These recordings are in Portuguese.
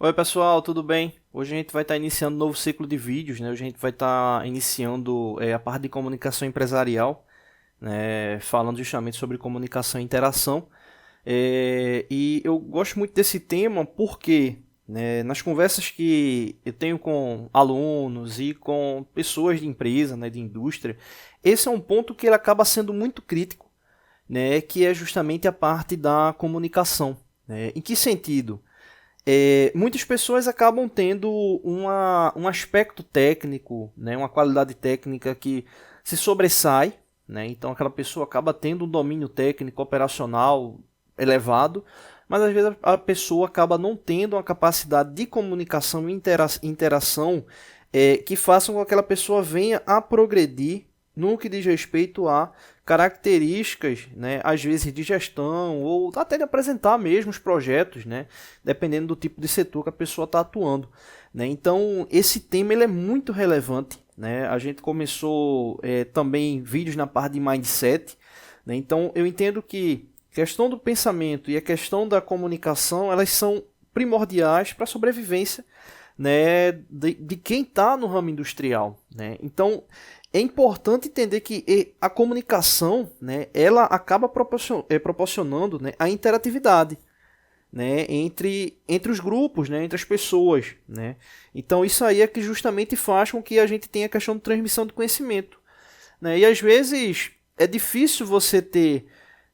Oi pessoal, tudo bem? Hoje a gente vai estar iniciando um novo ciclo de vídeos, né? Hoje a gente vai estar iniciando a parte de comunicação empresarial, né? Falando justamente sobre comunicação e interação. E eu gosto muito desse tema porque, né, nas conversas que eu tenho com alunos e com pessoas de empresa, né, de indústria, esse é um ponto que ele acaba sendo muito crítico, né? Que é justamente a parte da comunicação, né? Em que sentido? Muitas pessoas acabam tendo um aspecto técnico, né, uma qualidade técnica que se sobressai, né, então aquela pessoa acaba tendo um domínio técnico operacional elevado, mas às vezes a pessoa acaba não tendo uma capacidade de comunicação e interação que façam com que aquela pessoa venha a progredir no que diz respeito a características, né, às vezes de gestão ou até de apresentar mesmo os projetos, né, dependendo do tipo de setor que a pessoa está atuando, né. Então esse tema ele é muito relevante, né. A gente começou também vídeos na parte de mindset, né. Então eu entendo que a questão do pensamento e a questão da comunicação elas são primordiais para a sobrevivência, né, de quem está no ramo industrial, né. Então é importante entender que a comunicação, né, ela acaba proporcionando, né, a interatividade, né, entre os grupos, né, entre as pessoas, né. Então isso aí é que justamente faz com que a gente tenha a questão de transmissão de conhecimento, né. E às vezes é difícil você ter,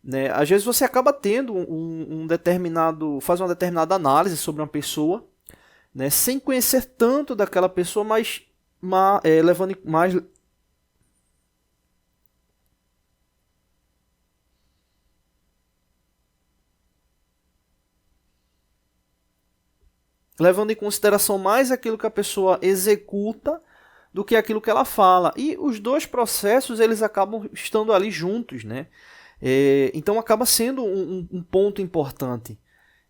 né, às vezes você acaba tendo faz uma determinada análise sobre uma pessoa, né, sem conhecer tanto daquela pessoa, levando mais levando em consideração mais aquilo que a pessoa executa do que aquilo que ela fala. E os dois processos eles acabam estando ali juntos, né? Então acaba sendo um ponto importante,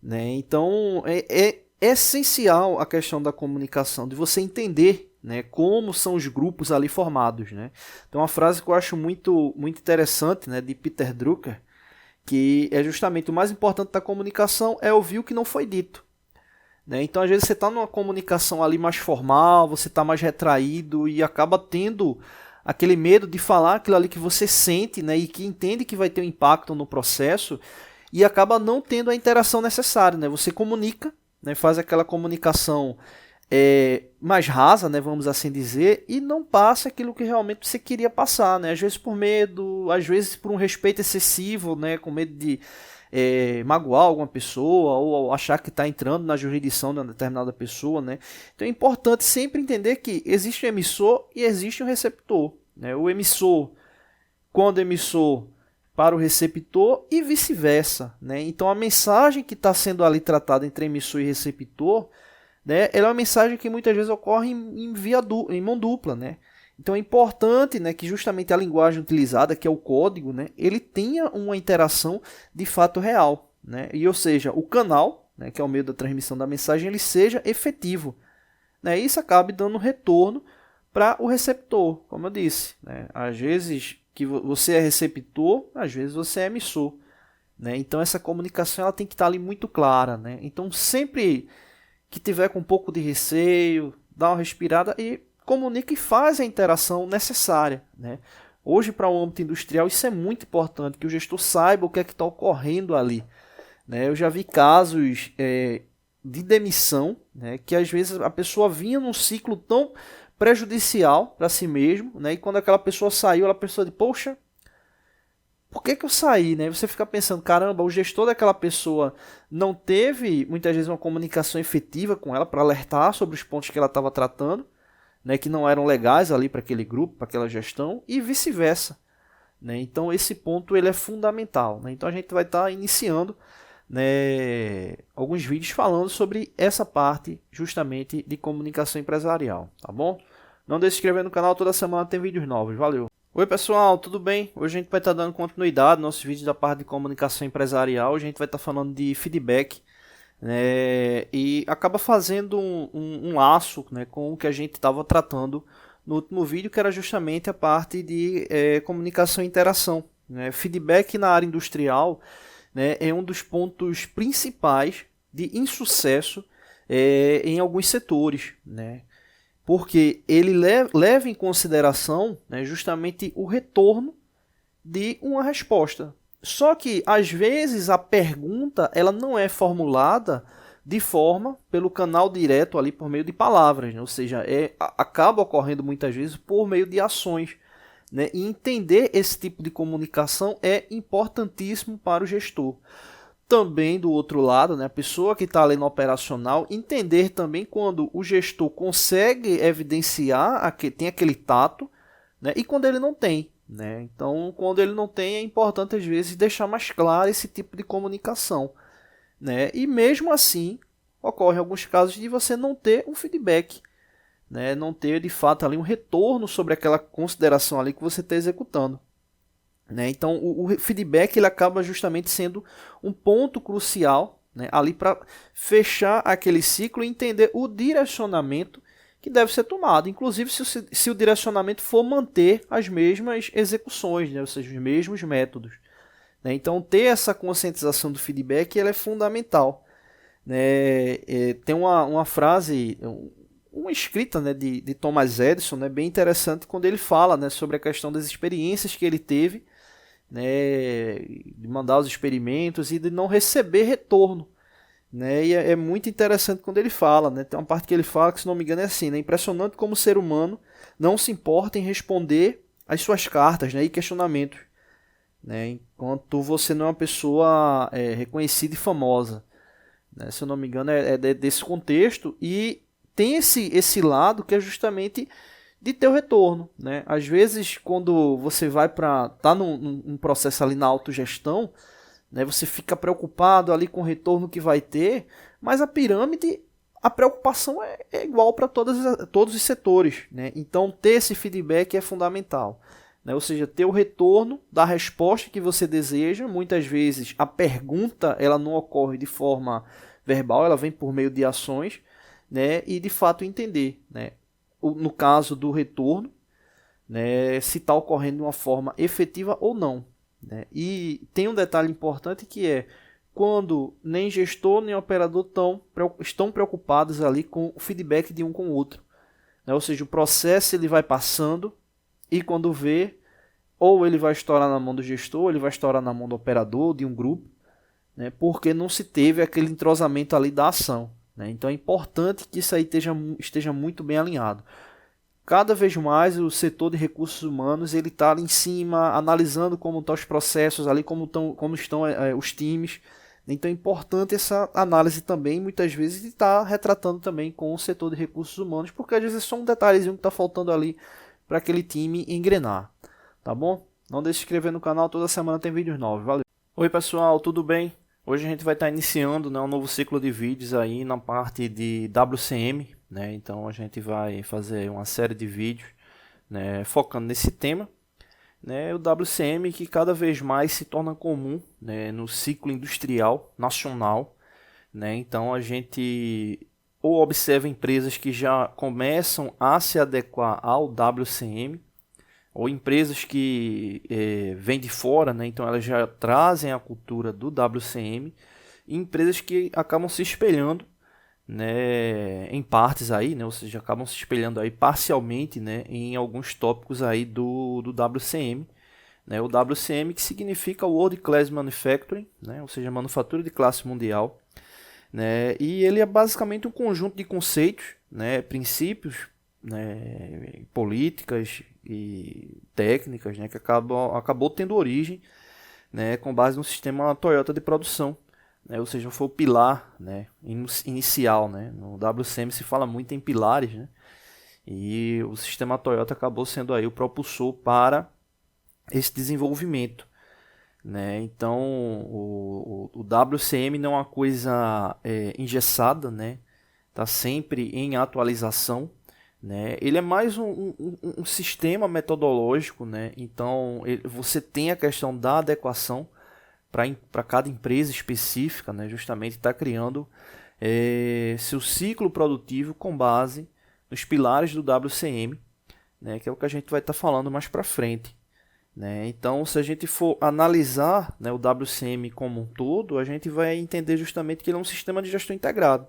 né? Então é essencial a questão da comunicação, de você entender, né, como são os grupos ali formados, né? Então uma frase que eu acho muito interessante, né, de Peter Drucker, que é justamente o mais importante da comunicação é ouvir o que não foi dito. Né? Então, às vezes, você está numa comunicação ali mais formal, você está mais retraído e acaba tendo aquele medo de falar aquilo ali que você sente, né? E que entende que vai ter um impacto no processo e acaba não tendo a interação necessária. Né? Você comunica, né? Faz aquela comunicação mais rasa, né? Vamos assim dizer, e não passa aquilo que realmente você queria passar. Né? Às vezes por medo, às vezes por um respeito excessivo, né? Com medo de magoar alguma pessoa ou achar que está entrando na jurisdição de uma determinada pessoa, né? Então é importante sempre entender que existe um emissor e existe um receptor, né? O emissor, quando emissor para o receptor e vice-versa, né? Então a mensagem que está sendo ali tratada entre emissor e receptor, né? Ela é uma mensagem que muitas vezes ocorre em mão dupla, né? Então é importante, né, que justamente a linguagem utilizada, que é o código, né, ele tenha uma interação de fato real, né? E ou seja, o canal, né, que é o meio da transmissão da mensagem, ele seja efetivo, né? E isso acabe dando retorno para o receptor, como eu disse, né? Às vezes que você é receptor, às vezes você é emissor, né? Então essa comunicação ela tem que estar ali muito clara, né? Então sempre que tiver com um pouco de receio, dá uma respirada e comunica e faz a interação necessária, né? Hoje, para o âmbito industrial, isso é muito importante, que o gestor saiba o que é que está ocorrendo ali, né? Eu já vi casos de demissão, né, que às vezes a pessoa vinha num ciclo tão prejudicial para si mesmo, né, e quando aquela pessoa saiu, ela pensou de, poxa, por que eu saí, né? Você fica pensando, caramba, o gestor daquela pessoa não teve muitas vezes uma comunicação efetiva com ela para alertar sobre os pontos que ela estava tratando, né, que não eram legais ali para aquele grupo, para aquela gestão e vice-versa, né? Então esse ponto ele é fundamental, né? Então a gente vai estar iniciando, né, alguns vídeos falando sobre essa parte justamente de comunicação empresarial, tá bom? Não deixe de se inscrever no canal, toda semana tem vídeos novos, valeu! Oi pessoal, tudo bem? Hoje a gente vai estar dando continuidade nos nossos vídeos da parte de comunicação empresarial. Hoje a gente vai estar falando de feedback, né? E acaba fazendo um laço, né, com o que a gente estava tratando no último vídeo, que era justamente a parte de comunicação e interação, né? Feedback na área industrial, né, é um dos pontos principais de insucesso em alguns setores, né? Porque ele leva em consideração, né, justamente o retorno de uma resposta. Só que às vezes a pergunta ela não é formulada de forma pelo canal direto ali por meio de palavras, né? Ou seja, acaba ocorrendo muitas vezes por meio de ações, né? E entender esse tipo de comunicação é importantíssimo para o gestor. Também do outro lado, né, a pessoa que está ali no operacional, entender também quando o gestor consegue evidenciar, tem aquele tato, né, e quando ele não tem. Né? Então, quando ele não tem, é importante às vezes deixar mais claro esse tipo de comunicação. Né? E mesmo assim, ocorre alguns casos de você não ter um feedback, né? Não ter de fato ali um retorno sobre aquela consideração ali que você está executando. Né? Então, o feedback ele acaba justamente sendo um ponto crucial, né, ali para fechar aquele ciclo e entender o direcionamento que deve ser tomado, inclusive se o direcionamento for manter as mesmas execuções, né, ou seja, os mesmos métodos. Né? Então, ter essa conscientização do feedback ela é fundamental. Né? Tem uma frase, uma escrita, né, de Thomas Edison, né, bem interessante, quando ele fala, né, sobre a questão das experiências que ele teve, né, de mandar os experimentos e de não receber retorno. Né, e é muito interessante quando ele fala, né, tem uma parte que ele fala que, se não me engano, é assim, né, impressionante como o ser humano não se importa em responder às suas cartas, né, e questionamentos, né, enquanto você não é uma pessoa reconhecida e famosa. Né, se eu não me engano, é desse contexto, e tem esse lado que é justamente de ter o retorno, né? Às vezes, quando você vai para num processo ali na autogestão, né, você fica preocupado ali com o retorno que vai ter, mas a pirâmide, a preocupação é igual para todos os setores, né? Então, ter esse feedback é fundamental, né? Ou seja, ter o retorno da resposta que você deseja. Muitas vezes a pergunta ela não ocorre de forma verbal, ela vem por meio de ações, né? E de fato entender, né? No caso do retorno, né, se está ocorrendo de uma forma efetiva ou não. Né? E tem um detalhe importante que é quando nem gestor nem operador estão preocupados ali com o feedback de um com o outro. Né? Ou seja, o processo ele vai passando e quando vê, ou ele vai estourar na mão do gestor, ou ele vai estourar na mão do operador, de um grupo, né? Porque não se teve aquele entrosamento ali da ação. Então é importante que isso aí esteja muito bem alinhado. Cada vez mais o setor de recursos humanos ele está ali em cima, analisando como estão os processos, ali como estão os times. Então é importante essa análise também, muitas vezes, de estar retratando também com o setor de recursos humanos, porque às vezes é só um detalhezinho que está faltando ali para aquele time engrenar. Tá bom? Não deixe de se inscrever no canal, toda semana tem vídeos novos. Valeu! Oi pessoal, tudo bem? Hoje a gente vai estar iniciando, né, um novo ciclo de vídeos aí na parte de WCM, né? Então a gente vai fazer uma série de vídeos, né, focando nesse tema, né, o WCM que cada vez mais se torna comum, né, no ciclo industrial nacional, né? Então a gente ou observa empresas que já começam a se adequar ao WCM, ou empresas que vêm de fora, né? Então elas já trazem a cultura do WCM, e empresas que acabam se espelhando, né, em partes aí, né? Ou seja, acabam se espelhando aí parcialmente, né, em alguns tópicos aí do WCM, né? O WCM que significa World Class Manufacturing, né? Ou seja, manufatura de classe mundial, né? E ele é basicamente um conjunto de conceitos, né, princípios, né, políticas e técnicas, né, que acabou tendo origem, né, com base no sistema Toyota de produção, né, ou seja, foi o pilar, né, inicial, né. No WCM se fala muito em pilares, né, e o sistema Toyota acabou sendo aí o propulsor para esse desenvolvimento, né. Então o WCM não é uma coisa engessada, né, está sempre em atualização, né? Ele é mais um sistema metodológico, né? Então você tem a questão da adequação para cada empresa específica, né? Justamente está criando seu ciclo produtivo com base nos pilares do WCM, né? Que é o que a gente vai estar falando mais para frente, né? Então, se a gente for analisar, né, o WCM como um todo, a gente vai entender justamente que ele é um sistema de gestão integrado,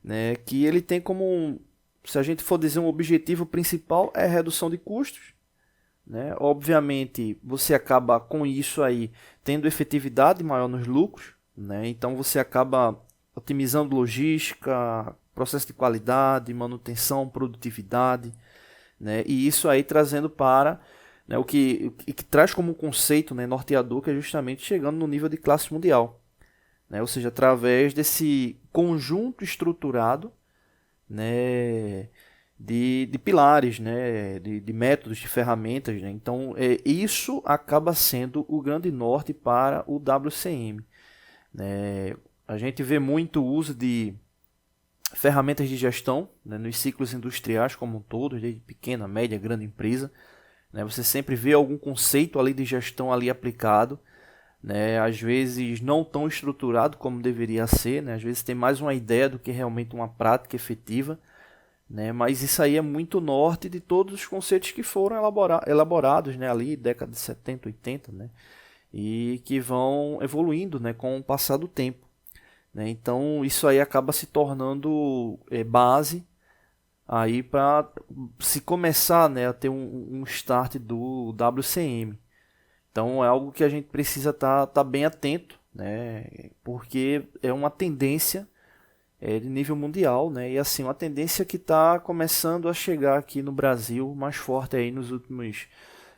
né, que ele tem como, se a gente for dizer, um objetivo principal é a redução de custos, né? Obviamente, você acaba com isso aí tendo efetividade maior nos lucros, né? Então você acaba otimizando logística, processo de qualidade, manutenção, produtividade, né? E isso aí trazendo para, né, o que traz como conceito, né, norteador, que é justamente chegando no nível de classe mundial, né? Ou seja, através desse conjunto estruturado, né, de pilares, né, de métodos, de ferramentas, né? Então, isso acaba sendo o grande norte para o WCM, né? A gente vê muito o uso de ferramentas de gestão, né, nos ciclos industriais como um todo, desde pequena, média, grande empresa, né? Você sempre vê algum conceito ali de gestão ali aplicado, né? Às vezes não tão estruturado como deveria ser, né? Às vezes tem mais uma ideia do que realmente uma prática efetiva, né? Mas isso aí é muito norte de todos os conceitos que foram elaborados, né, ali década de 70, 80, né? E que vão evoluindo, né, com o passar do tempo, né? Então isso aí acaba se tornando base aí para se começar, né, a ter um start do WCM. Então é algo que a gente precisa tá bem atento, né, porque é uma tendência de nível mundial, né, e assim uma tendência que está começando a chegar aqui no Brasil mais forte aí nos últimos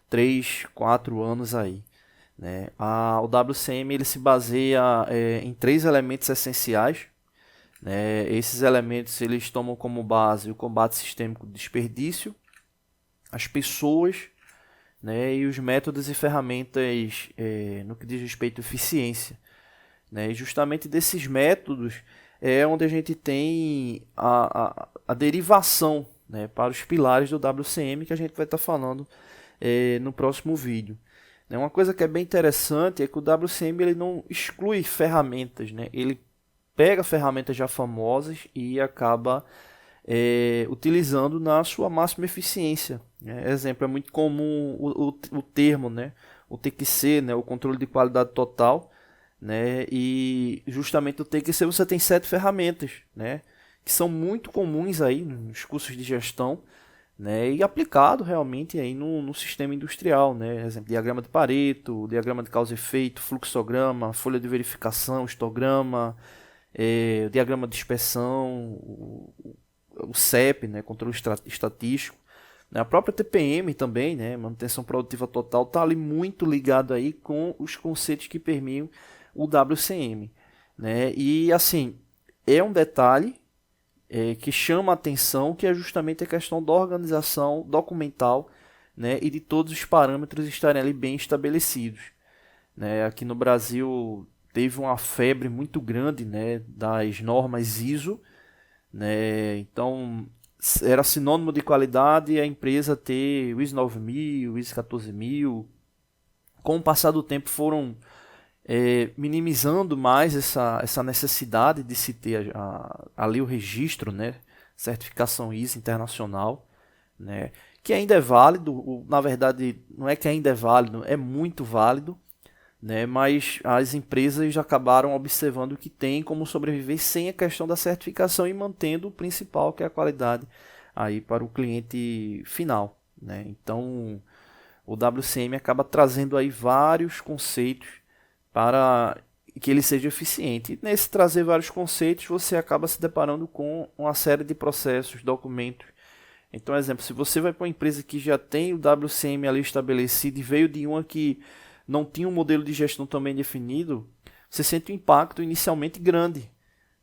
3, 4 anos aí, né. O WCM ele se baseia em 3 elementos essenciais, né. Esses elementos eles tomam como base o combate sistêmico do desperdício, as pessoas, né, e os métodos e ferramentas no que diz respeito à eficiência, né. E justamente desses métodos é onde a gente tem a derivação, né, para os pilares do WCM que a gente vai estar falando no próximo vídeo. Uma coisa que é bem interessante é que o WCM ele não exclui ferramentas, né, ele pega ferramentas já famosas e acaba utilizando na sua máxima eficiência, né? Exemplo, é muito comum o termo, né, o TQC, né, o controle de qualidade total, né, e justamente o TQC você tem 7 ferramentas, né, que são muito comuns aí nos cursos de gestão, né, e aplicado realmente aí no sistema industrial, né, exemplo, diagrama de Pareto, diagrama de causa e efeito, fluxograma, folha de verificação, histograma, diagrama de dispersão, o CEP, né, controle estatístico, né, a própria TPM também, né, manutenção produtiva total, está ali muito ligado aí com os conceitos que permeiam o WCM, né, e assim, é um detalhe que chama a atenção, que é justamente a questão da organização documental, né, e de todos os parâmetros estarem ali bem estabelecidos, né. Aqui no Brasil teve uma febre muito grande, né, das normas ISO, né, então era sinônimo de qualidade a empresa ter o ISO 9000, o ISO 14000. Com o passar do tempo foram minimizando mais essa necessidade de se ter ali o registro, né, certificação ISO internacional, né, que ainda é válido, na verdade não é que ainda é válido, é muito válido, né, mas as empresas já acabaram observando que tem como sobreviver sem a questão da certificação e mantendo o principal, que é a qualidade aí para o cliente final, né. Então o WCM acaba trazendo aí vários conceitos para que ele seja eficiente. E nesse trazer vários conceitos, você acaba se deparando com uma série de processos, documentos. Então, exemplo, se você vai para uma empresa que já tem o WCM ali estabelecido e veio de uma que não tinha um modelo de gestão também definido, você sente um impacto inicialmente grande,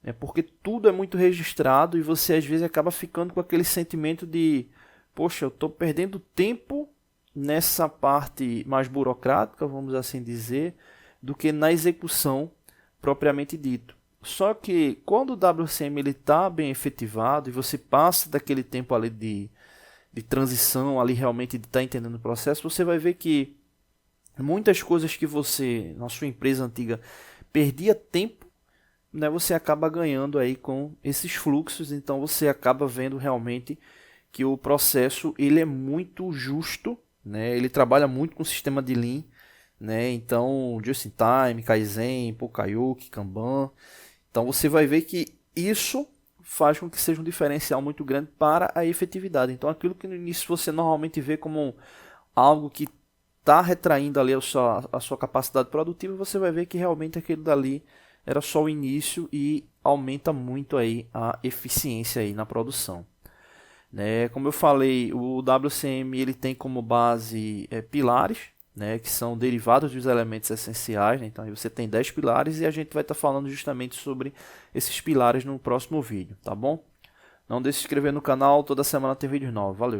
né? Porque tudo é muito registrado e você às vezes acaba ficando com aquele sentimento de, poxa, eu estou perdendo tempo nessa parte mais burocrática, vamos assim dizer, do que na execução propriamente dito. Só que quando o WCM está bem efetivado e você passa daquele tempo ali de transição, ali realmente de estar entendendo o processo, você vai ver que muitas coisas que você, na sua empresa antiga, perdia tempo, né, você acaba ganhando aí com esses fluxos. Então você acaba vendo realmente que o processo ele é muito justo, né, ele trabalha muito com o sistema de Lean, né, então Just in Time, Kaizen, Pokayuki, Kanban. Então você vai ver que isso faz com que seja um diferencial muito grande para a efetividade. Então aquilo que no início você normalmente vê como algo que está retraindo ali a sua capacidade produtiva, você vai ver que realmente aquilo dali era só o início e aumenta muito aí a eficiência aí na produção. Né? Como eu falei, o WCM ele tem como base pilares, né, que são derivados dos elementos essenciais. Né? Então aí você tem 10 pilares e a gente vai estar falando justamente sobre esses pilares no próximo vídeo, tá bom? Não deixe de se inscrever no canal, toda semana tem vídeo novo. Valeu!